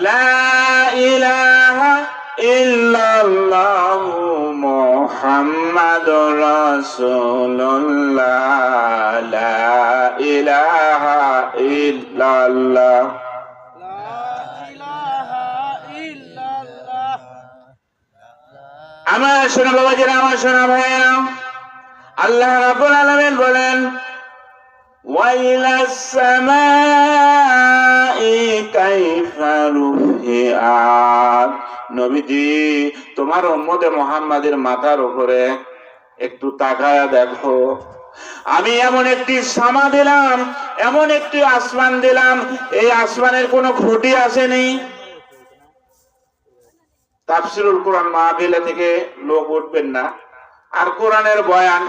লা ইলাহা ইল্লাল্লাহু মুহাম্মাদুর রাসূলুল্লাহ লা ইলাহা ইল্লাল্লাহ আমার শোনা বাবাজিরা, আমার শোনা ভাইয়েরা, আল্লাহ রাব্বুল আলামিন বলেন ওয়াইলাস সামাই কাইফা রুফিআত। নবীজি, তোমার উম্মতে মুহাম্মাদের মাথার উপরে একটু তাকায়া দেখো, আমি এমন একটি সামা দিলাম, এমন একটি আসমান দিলাম, এই আসমানের কোনো খুঁটি আসেনি। তাফসীরুল কোরআন মাহফিলে থেকে লোক উঠবেন না, আর কোরআনের বয়ান,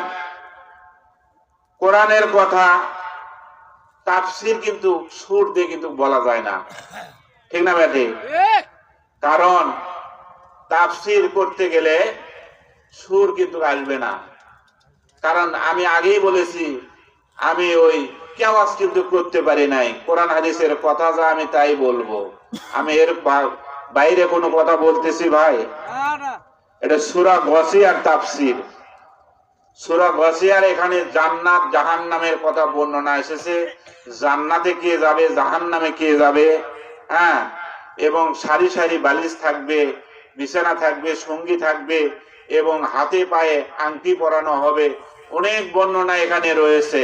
কোরআনের কথা, তাফসীর কিন্তু সুর দিয়ে কিন্তু বলা যায় না, ঠিক না ব্যাটি? কারণ তাফসীর করতে গেলে সুর কিন্তু আসবে না। কারণ আমি আগেই বলেছি, আমি ওই কেওয়াজ কিন্তু করতে পারি নাই। কোরআন হাদিসের কথা যা আমি তাই বলবো, আমি এর বাইরে কোনো কথা বলতেছি ভাই? এটা সূরা গাসিয়ার তাফসীর। সূরা গাসিয়ার এখানে জান্নাত জাহান্নামের কথা বর্ণনা এসেছে। জান্নাতে কে যাবে, জাহান্নামে কে যাবে, হ্যাঁ, এবং সারি সারি বালিশ থাকবে, বিছানা থাকবে, সঙ্গী থাকবে, এবং হাতে পায়ে আংটি পরানো হবে। অনেক বর্ণনা এখানে রয়েছে,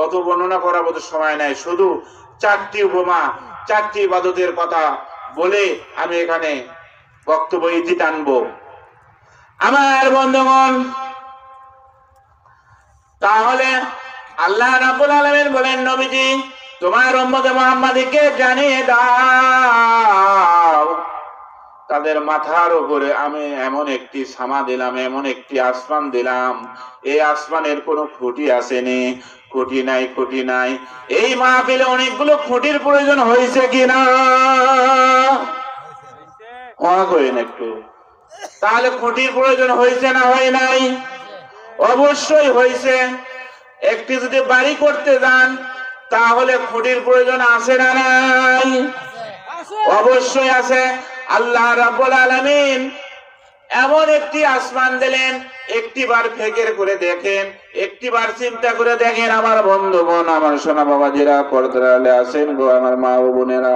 অত বর্ণনা করার মতো সময় নাই। শুধু চারটি উপমা, চারটি ইবাদতের কথা বলে আমি এখানে বক্তব্য ইতি টানবো। আমার বন্ধুগণ, তাহলে আল্লাহ রাব্বুল আলামিন বলেন, নবীজি, তোমার উম্মতে মুহাম্মাদীকে জানিয়ে দাও, তাদের মাথার উপরে আমি এমন একটি সামা দিলাম, এমন একটি আসমান দিলাম, এই আসমানের কোনো খুঁটি আসেনি। খুঁটি নাই, খুঁটি নাই। এই মাহফিলে অনেকগুলো খুঁটির প্রয়োজন হয়েছে কিনা কইন একটু? তাহলে খুঁটির প্রয়োজন হয়েছে না হয় নাই? অবশ্যই হয়েছে। একটি যদি বাড়ি করতে যান তাহলে খুঁটির প্রয়োজন আছে না নাই? অবশ্যই আছে। আল্লাহ রাব্বুল আলামিন এমন একটি আসমান দিলেন, একটিবার ফিকির করে দেখেন, একটিবার চিন্তা করে দেখেন আমার বন্ধুগণ, আমার সোনা বাবাজিরা, পর্দার আলে আছেন গো আমার মা ও বোনেরা,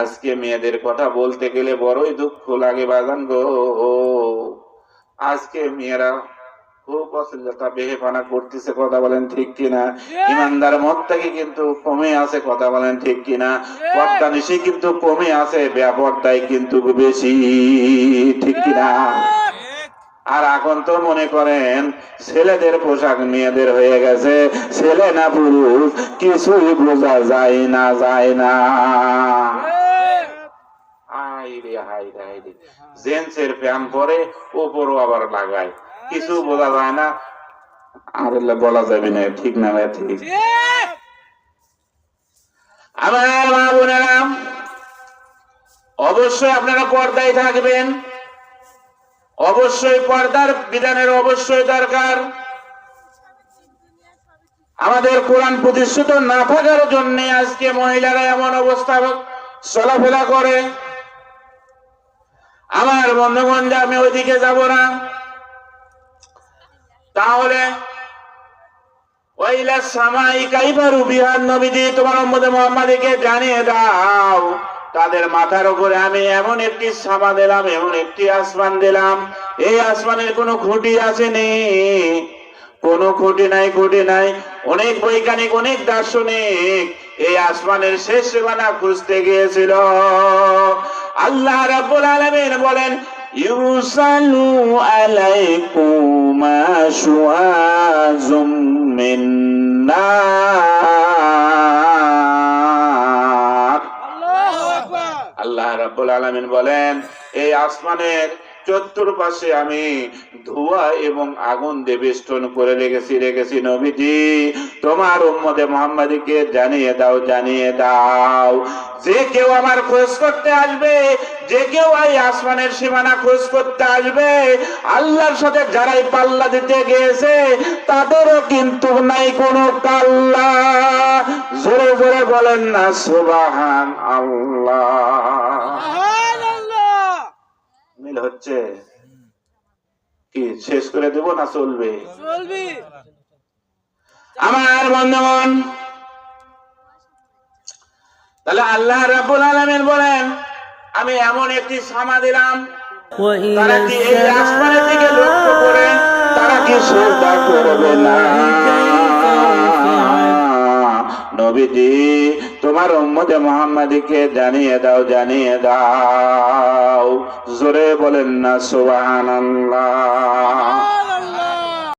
আজকে মেয়েদের কথা বলতে গেলে বড়ই দুঃখ লাগে বাজান গো। আজকে মেয়েরা খুব অশ্লীলতা বেহেপানা করতেছে, কথা বলেন ঠিক কিনা? ইমানদার মতটাকে কিন্তু কমে আছে, কথা বলেন ঠিক কিনা? পর্দা নিশি কিন্তু কমে আছে, বেপর্দায় কিন্তু বেশি, ঠিক কিনা? আর এখন তো মনে করেন ছেলেদের পোশাক মেয়েদের হয়ে গেছে, ছেলে না পুরুষ কিছুই বোঝা যায় না, যায় না। জেন্টসের প্যান্ট পরে ওপরও আবার লাগায়, কিছু বোঝা যায় না। আর বলা যাবে না, ঠিক না ভাই? ঠিক। আমার মা বোনেরা, অবশ্যই আপনারা পর্দায় থাকবেন, অবশ্যই পর্দার বিধানের অবশ্যই দরকার। আমাদের কোরআন প্রতিষ্ঠিত না থাকার জন্য আজকে মহিলারা এমন অবস্থা চলাফেরা করে। আমার বন্ধুগণ, আমি ওইদিকে যাব না। তাহলে ওয়াইলাস সামাই কাইফা রুফিআত, নবীজি, তোমার উম্মতে মুহাম্মাদীকে জানিয়ে দাও, তাদের মাথার উপরে আমি এমন একটি সামা দিলাম, এমন একটি আসমান দিলাম, এই আসমানের কোনো খুঁটি আসেনি, কোনো খুঁটি নাই, খুঁটি নাই। অনেক বৈজ্ঞানিক, অনেক দার্শনিক এই আসমানের শেষ সীমানা খুঁজতে গিয়েছিল। আল্লাহ রাব্বুল আলামিন বলেন, ইউসালু আলাইকুম আশওয়াজুম মিন নার। আল্লাহ রাব্বুল আলামিন বলেন, এই আসমানের চতুর্পাশে আমি ধোঁয়া এবং আগুন দিয়ে বেষ্টন করে রেখেছি নবীজি, তোমার উম্মতে মুহাম্মাদীকে জানিয়ে দাও যে কেউ আমার খোঁজ করতে আসবে, যে কেউ এই আসমানের সীমানা খোঁজ করতে আসবে, আল্লাহর সাথে যারাই পাল্লা দিতে গিয়েছে তাদেরও কিন্তু নাই কোনো কাল্লা। জোরে জোরে বলেন না সুবহান আল্লাহ। মিল হচ্ছে কি? শেষ করে দেব না চলবে? আমার বন্ধুগণ, তাহলে আল্লাহ রাব্বুল আলামিন বলেন আমি এমন একটি সামা দিলাম, তারা কি এই আসমানের দিকে লক্ষ্য করে তারা কি সিজদা করবে না? নবীজি তোমার উম্মতে মুহাম্মাদীকে জানিয়ে দাও। জোরে বলেন না সুবহানাল্লাহ।